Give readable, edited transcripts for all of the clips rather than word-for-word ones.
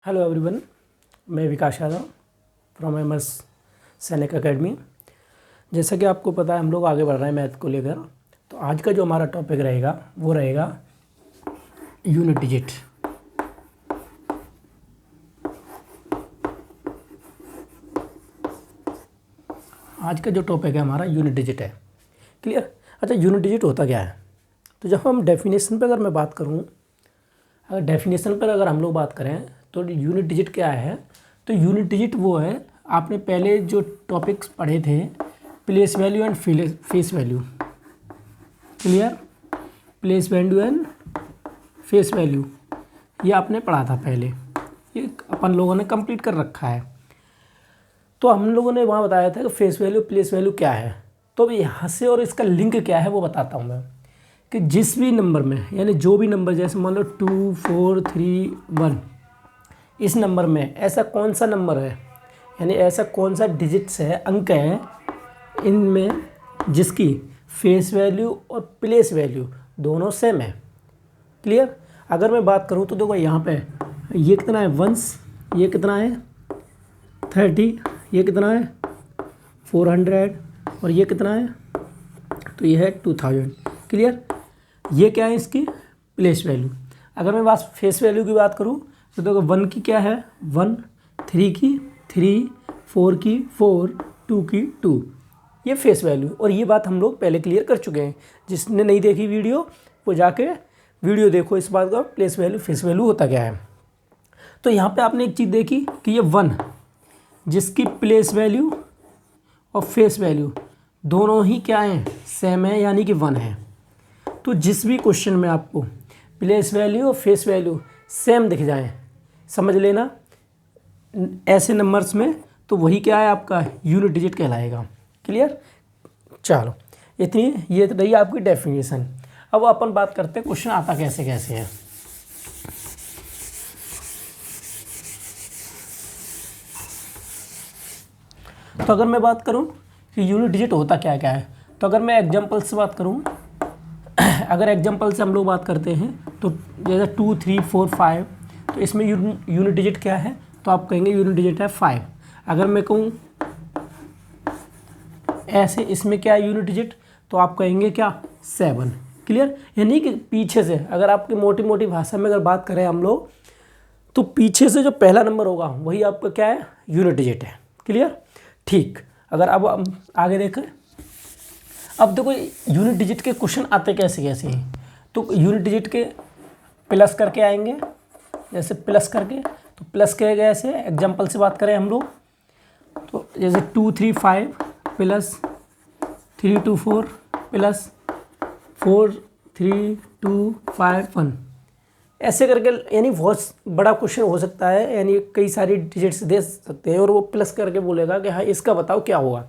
Hello everyone, मैं विकास Yadav from MS सैनिक academy. जैसा कि आपको पता है हम लोग आगे बढ़ रहे हैं मैथ को लेकर। तो आज का जो हमारा टॉपिक रहेगा वो रहेगा यूनिट डिजिट। आज का जो टॉपिक है हमारा यूनिट डिजिट है। क्लियर? अच्छा, यूनिट डिजिट होता क्या है? तो जब हम डेफिनेशन पर अगर मैं बात करूँ, अगर डेफिनेशन पर अगर हम लोग बात करें तो यूनिट डिजिट क्या है? तो यूनिट डिजिट वो है, आपने पहले जो टॉपिक्स पढ़े थे, place value and face value. Clear? Place value and face value ये आपने पढ़ा था पहले, ये अपन लोगों ने कंप्लीट कर रखा है। तो हम लोगों ने वहाँ बताया था कि फेस वैल्यू प्लेस वैल्यू क्या है। तो अब यहाँ से और इसका लिंक क्या है वो बताता हूँ मैं, कि जिस भी नंबर में, यानी जो भी नंबर, जैसे मान लो 2 4 3 1, इस नंबर में ऐसा कौन सा नंबर है, यानी ऐसा कौन सा डिजिट्स है, अंक है इनमें जिसकी फेस वैल्यू और प्लेस वैल्यू दोनों सेम है। क्लियर? अगर मैं बात करूँ तो देखो यहाँ पे ये कितना है 1, ये कितना है 30, ये कितना है 400 और ये कितना है, तो ये है 2000। क्लियर? ये क्या है इसकी प्लेस वैल्यू। अगर मैं बात फेस वैल्यू की बात करूँ तो देखो 1 की क्या है 1, 3 की 3, 4 की 4, 2 की 2, ये फेस वैल्यू। और ये बात हम लोग पहले क्लियर कर चुके हैं। जिसने नहीं देखी वीडियो वो जाके वीडियो देखो इस बात का, प्लेस वैल्यू फेस वैल्यू होता क्या है। तो यहाँ पे आपने एक चीज़ देखी कि ये 1 जिसकी प्लेस वैल्यू और फेस वैल्यू दोनों ही क्या हैं, सेम है, यानी कि 1 है। तो जिस भी क्वेश्चन में आपको प्लेस वैल्यू और फेस वैल्यू सेम दिख जाए, समझ लेना ऐसे नंबर्स में, तो वही क्या है आपका यूनिट डिजिट कहलाएगा। क्लियर? चलो, इतनी ये रही आपकी डेफिनेशन। अब अपन बात करते हैं क्वेश्चन आता कैसे कैसे है। तो अगर मैं बात करूं कि यूनिट डिजिट होता क्या क्या है, तो अगर मैं एग्जांपल से बात करूं, अगर एग्जांपल से हम लोग बात करते हैं तो जैसे 2 3 4 5, तो इसमें यूनिट डिजिट क्या है, तो आप कहेंगे यूनिट डिजिट है 5। अगर मैं कहूँ ऐसे, इसमें क्या है यूनिट डिजिट, तो आप कहेंगे क्या 7। क्लियर? यानी कि पीछे से, अगर आपकी मोटी मोटी भाषा में अगर बात करें हम लोग, तो पीछे से जो पहला नंबर होगा वही आपका क्या है, यूनिट डिजिट है। क्लियर? ठीक। अगर अब हम आगे देखें, अब देखो यूनिट डिजिट के क्वेश्चन आते कैसे कैसे हैं। तो यूनिट डिजिट के प्लस करके आएंगे, जैसे प्लस करके, तो प्लस के गए ऐसे एग्जांपल से बात करें हम लोग, तो जैसे 2 3 5 प्लस 3 2 4 प्लस 4 3 2 5 1, ऐसे करके, यानी बहुत बड़ा क्वेश्चन हो सकता है, यानी कई सारी डिजिट्स दे सकते हैं और वो प्लस करके बोलेगा कि हाँ इसका बताओ क्या होगा।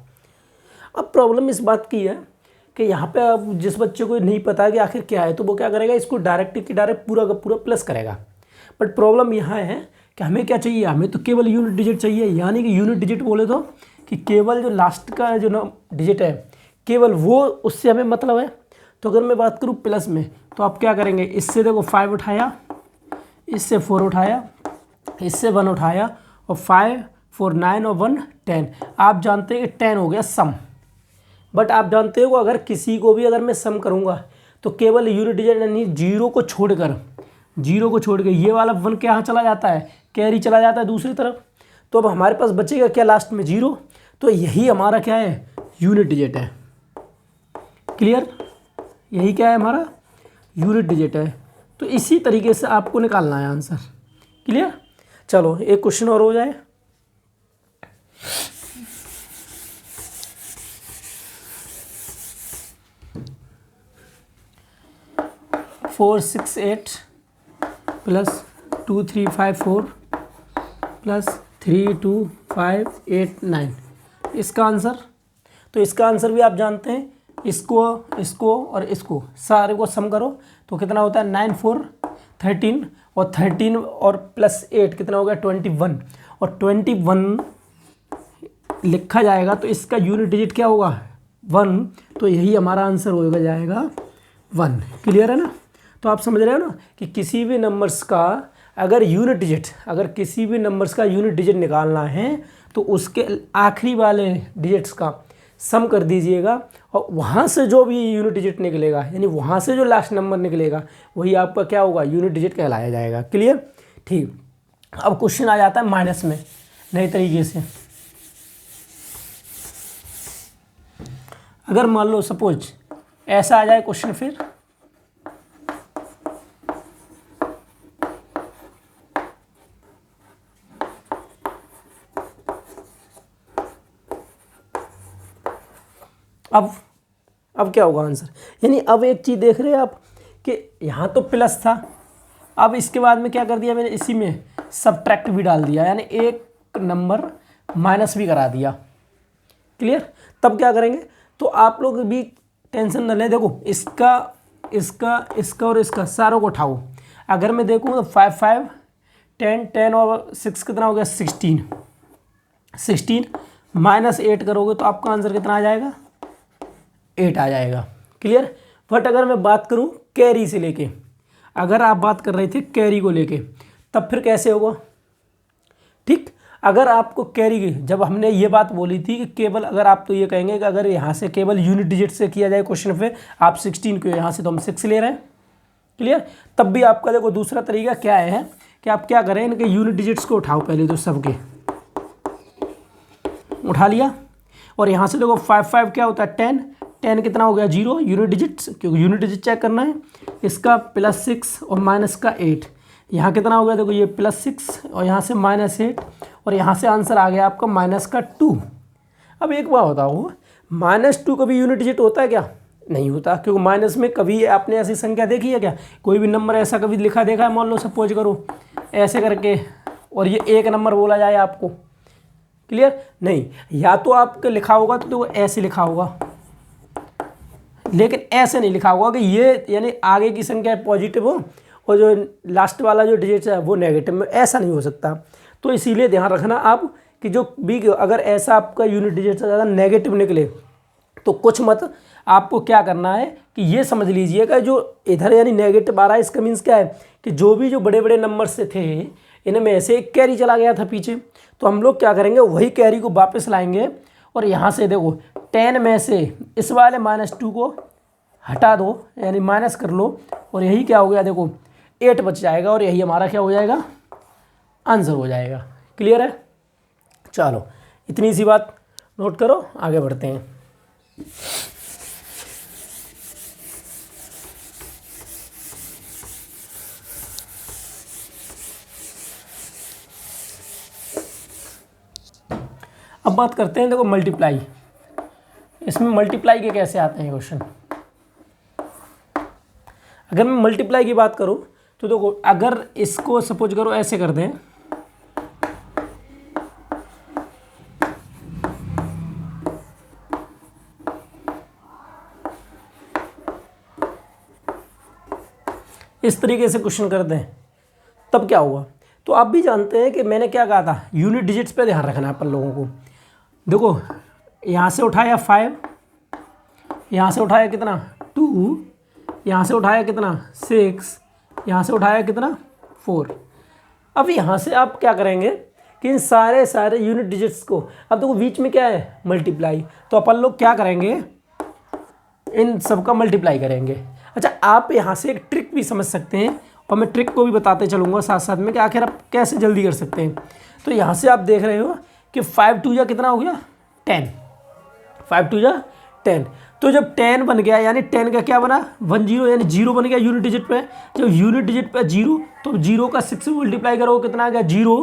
अब प्रॉब्लम इस बात की है कि यहाँ पे अब जिस बच्चे को नहीं पता है कि आखिर क्या है, तो वो क्या करेगा, इसको डायरेक्ट पूरा का पूरा प्लस करेगा। बट प्रॉब्लम यहाँ है कि हमें क्या चाहिए, हमें तो केवल यूनिट डिजिट चाहिए। यानी कि यूनिट डिजिट बोले तो कि केवल जो लास्ट का जो डिजिट है केवल वो, उससे हमें मतलब है। तो अगर मैं बात करूँ प्लस में, तो आप क्या करेंगे, इससे देखो 5 उठाया, इससे 4 उठाया, इससे 1 उठाया, और 5 4 9 और 1 10। आप जानते हैं कि 10 हो गया सम। बट आप जानते हो अगर किसी को भी अगर मैं सम करूँगा तो केवल यूनिट डिजिट यानी जीरो को छोड़ के ये वाला 1 क्या चला जाता है, कैरी चला जाता है दूसरी तरफ। तो अब हमारे पास बचेगा क्या लास्ट में, 0। तो यही हमारा क्या है, यूनिट डिजिट है। क्लियर? यही क्या है हमारा यूनिट डिजिट है। तो इसी तरीके से आपको निकालना है आंसर। क्लियर? चलो एक क्वेश्चन और हो जाए। फोर 6 8 प्लस 2 3 5 4 प्लस 3 2 5 8 9, इसका आंसर। तो इसका आंसर भी आप जानते हैं, इसको और इसको सारे को सम करो तो कितना होता है 9 4 13, और 13 और प्लस 8 कितना हो गया 21, और 21 लिखा जाएगा तो इसका यूनिट डिजिट क्या होगा 1। तो यही हमारा आंसर होगा जाएगा 1। क्लियर है ना? तो आप समझ रहे हो ना कि किसी भी नंबर्स का अगर यूनिट डिजिट, अगर किसी भी नंबर्स का यूनिट डिजिट निकालना है तो उसके आखिरी वाले डिजिट्स का सम कर दीजिएगा और वहाँ से जो भी यूनिट डिजिट निकलेगा, यानी वहाँ से जो लास्ट नंबर निकलेगा वही आपका क्या होगा, यूनिट डिजिट कहलाया जाएगा। क्लियर? ठीक। अब क्वेश्चन आ जाता है माइनस में नए तरीके से। अगर मान लो सपोज ऐसा आ जाए क्वेश्चन, फिर अब क्या होगा आंसर, यानी अब एक चीज़ देख रहे हैं आप कि यहाँ तो प्लस था, अब इसके बाद में क्या कर दिया मैंने, इसी में सब्ट्रैक्ट भी डाल दिया, यानी एक नंबर माइनस भी करा दिया। क्लियर? तब क्या करेंगे, तो आप लोग भी टेंशन न लें। देखो इसका इसका इसका और इसका सारों को उठाओ। अगर मैं देखूँ तो 5 5 10 10 और 6 कितना हो गया, 16 16 माइनस 8 करोगे तो आपका आंसर कितना आ जाएगा, 8 आ जाएगा। क्लियर? बट अगर मैं बात करूं कैरी से लेके, अगर आप बात कर रहे थे कैरी को लेके, तब फिर कैसे होगा? ठीक, अगर आपको कैरी की, जब हमने ये बात बोली थी कि केवल अगर आप तो ये कहेंगे कि अगर यहाँ से केवल यूनिट डिजिट से किया जाए क्वेश्चन पे, आप 16 को यहाँ से तो हम 6 ले रहे हैं। क्लियर? तब भी आपका देखो दूसरा तरीका क्या है कि आप क्या करें, इनके यूनिट डिजिट्स को उठाओ पहले, तो सबके उठा लिया और यहाँ से देखो 5 5 क्या होता है, 10 10 कितना हो गया, 0 यूनिट डिजिट्स, क्योंकि यूनिट डिजिट चेक करना है। इसका +6 और माइनस का 8, यहाँ कितना हो गया, देखो ये +6 और यहाँ से -8 और यहाँ से आंसर आ गया आपका -2। अब एक बात बताओ, -2 कभी यूनिट डिजिट होता है क्या? नहीं होता, क्योंकि माइनस में कभी आपने ऐसी संख्या देखी है क्या? कोई भी नंबर ऐसा कभी लिखा देखा है? मान लो सपोज करो ऐसे करके और ये एक नंबर बोला जाए आपको। क्लियर? नहीं, या तो आपके लिखा होगा तो ऐसे लिखा होगा, लेकिन ऐसे नहीं लिखा होगा कि ये यानी आगे की संख्या पॉजिटिव हो और जो लास्ट वाला जो डिजिट है वो नेगेटिव में, ऐसा नहीं हो सकता। तो इसीलिए ध्यान रखना आप कि जो भी अगर ऐसा आपका यूनिट डिजिट से ज़्यादा नेगेटिव निकले तो कुछ मत, आपको क्या करना है कि ये समझ लीजिएगा जो इधर यानी नेगेटिव आ रहा है, इसका मीन्स क्या है कि जो भी जो बड़े बड़े नंबर से थे इनमें ऐसे एक कैरी चला गया था पीछे, तो हम लोग क्या करेंगे, वही कैरी को वापस लाएंगे और यहाँ से देखो 10 में से इस वाले -2 को हटा दो, यानी माइनस कर लो और यही क्या हो गया, देखो 8 बच जाएगा और यही हमारा क्या हो जाएगा, आंसर हो जाएगा। क्लियर है? चलो इतनी सी बात नोट करो, आगे बढ़ते हैं। अब बात करते हैं, देखो मल्टीप्लाई, इसमें मल्टीप्लाई के कैसे आते हैं क्वेश्चन। अगर मैं मल्टीप्लाई की बात करूं तो देखो, अगर इसको सपोज करो ऐसे कर दें, इस तरीके से क्वेश्चन कर दें, तब क्या होगा। तो आप भी जानते हैं कि मैंने क्या कहा था, यूनिट डिजिट्स पे ध्यान रखना है अपन लोगों को। देखो यहाँ से उठाया 5, यहाँ से उठाया कितना 2, यहाँ से उठाया कितना 6, यहाँ से उठाया कितना 4। अब यहाँ से आप क्या करेंगे कि इन सारे यूनिट डिजिट्स को, अब देखो बीच में क्या है, मल्टीप्लाई, तो अपन लोग क्या करेंगे, इन सब का मल्टीप्लाई करेंगे। अच्छा, आप यहाँ से एक ट्रिक भी समझ सकते हैं और मैं ट्रिक को भी बताते चलूँगा साथ साथ में कि आखिर आप कैसे जल्दी कर सकते हैं। तो यहाँ से आप देख रहे हो कि 5 2 कितना हो गया 10, 5 2 10। तो जब 10 बन गया यानी 10 का क्या बना 1 0, यानी 0 बन गया यूनिट डिजिट पे। जब यूनिट डिजिट पे 0, तो 0 का 6 से मल्टीप्लाई करोगे कितना आ गया 0,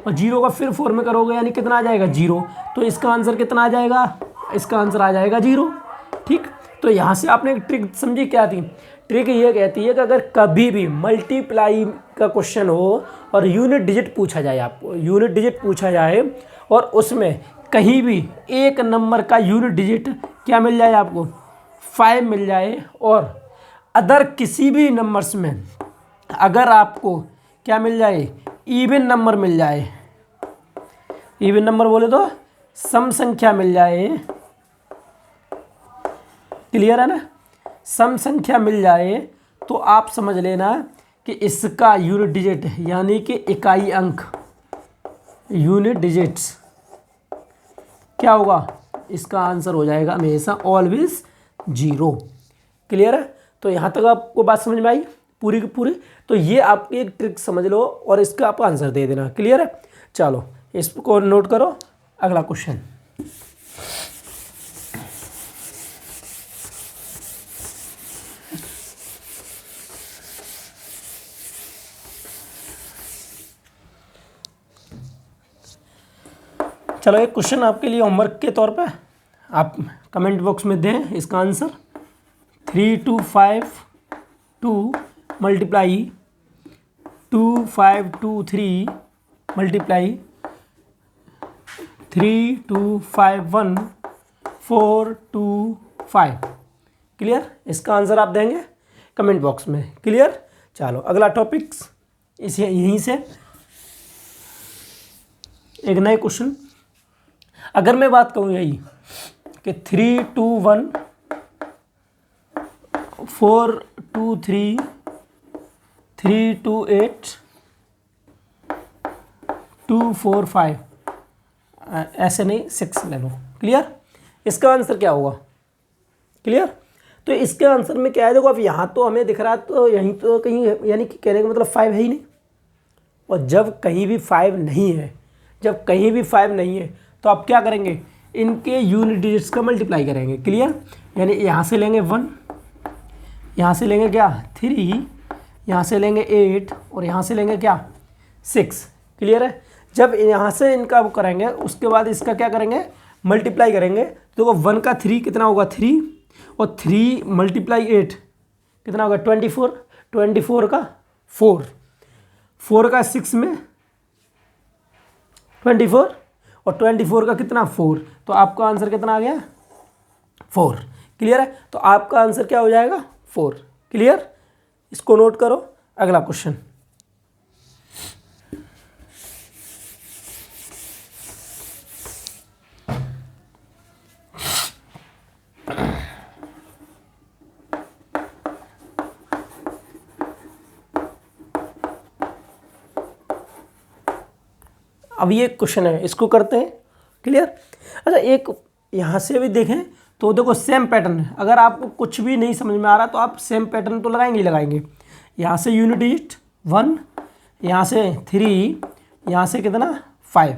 और 0 का फिर 4 में करोगे यानी कितना आ जाएगा 0। तो इसका आंसर कितना आ जाएगा, इसका आंसर आ जाएगा 0। ठीक, तो यहाँ से आपने एक ट्रिक समझी, क्या थी ट्रिक, ये कहती है कि अगर कभी भी मल्टीप्लाई का क्वेश्चन हो और यूनिट डिजिट पूछा जाए, आपको यूनिट डिजिट पूछा जाए और उसमें कहीं भी एक नंबर का यूनिट डिजिट क्या मिल जाए आपको 5 मिल जाए, और अदर किसी भी नंबर्स में अगर आपको क्या मिल जाए, इवन नंबर मिल जाए, इवन नंबर बोले तो सम संख्या मिल जाए। क्लियर है ना, सम संख्या मिल जाए तो आप समझ लेना कि इसका यूनिट डिजिट यानी कि इकाई अंक, यूनिट डिजिट्स क्या होगा, इसका आंसर हो जाएगा हमेशा ऑलवेज 0। क्लियर है? तो यहाँ तक आपको बात समझ में आई पूरी की पूरी? तो ये आपकी एक ट्रिक समझ लो और इसका आप आंसर दे देना। क्लियर है? चलो इसको नोट करो, अगला क्वेश्चन। चलो एक क्वेश्चन आपके लिए होमवर्क के तौर पे, आप कमेंट बॉक्स में दें इसका आंसर। 3 2 5 2 multiply 2 5 2 3 multiply 3 2 5 1 4 2 5। क्लियर? इसका आंसर आप देंगे कमेंट बॉक्स में। क्लियर? चलो अगला टॉपिक्स इसे यहीं से एक नए क्वेश्चन। अगर मैं बात करूँ यही कि 3 2 1 4 2 3 3 2 8 2 4 5, ऐसे नहीं 6 ले लो। क्लियर? इसका आंसर क्या होगा? क्लियर? तो इसके आंसर में क्या है, देखो अब यहाँ तो हमें दिख रहा है, तो यहीं तो कहीं यानी कि कहने का मतलब 5 है ही नहीं। और जब कहीं भी 5 नहीं है, जब कहीं भी 5 नहीं है तो आप क्या करेंगे, इनके यूनिट डिजिट्स का मल्टीप्लाई करेंगे। क्लियर? यानी यहाँ से लेंगे 1, यहाँ से लेंगे क्या 3, यहाँ से लेंगे 8 और यहाँ से लेंगे क्या 6। क्लियर है? जब यहाँ से इनका वो करेंगे उसके बाद इसका क्या करेंगे, मल्टीप्लाई करेंगे। तो 1 का 3 कितना होगा 3, और 3 मल्टीप्लाई 8 कितना होगा 24, 24 का 4, 4 का 6 में 24 और 24 का कितना 4, तो आपका आंसर कितना आ गया 4। क्लियर है? तो आपका आंसर क्या हो जाएगा 4। क्लियर? इसको नोट करो, अगला क्वेश्चन। अब ये क्वेश्चन है, इसको करते हैं। क्लियर? अच्छा एक यहाँ से भी देखें तो देखो सेम पैटर्न है। अगर आपको कुछ भी नहीं समझ में आ रहा तो आप सेम पैटर्न तो लगाएंगे ही लगाएंगे। यहाँ से यूनिट डिजिट 1, यहाँ से 3, यहाँ से कितना 5।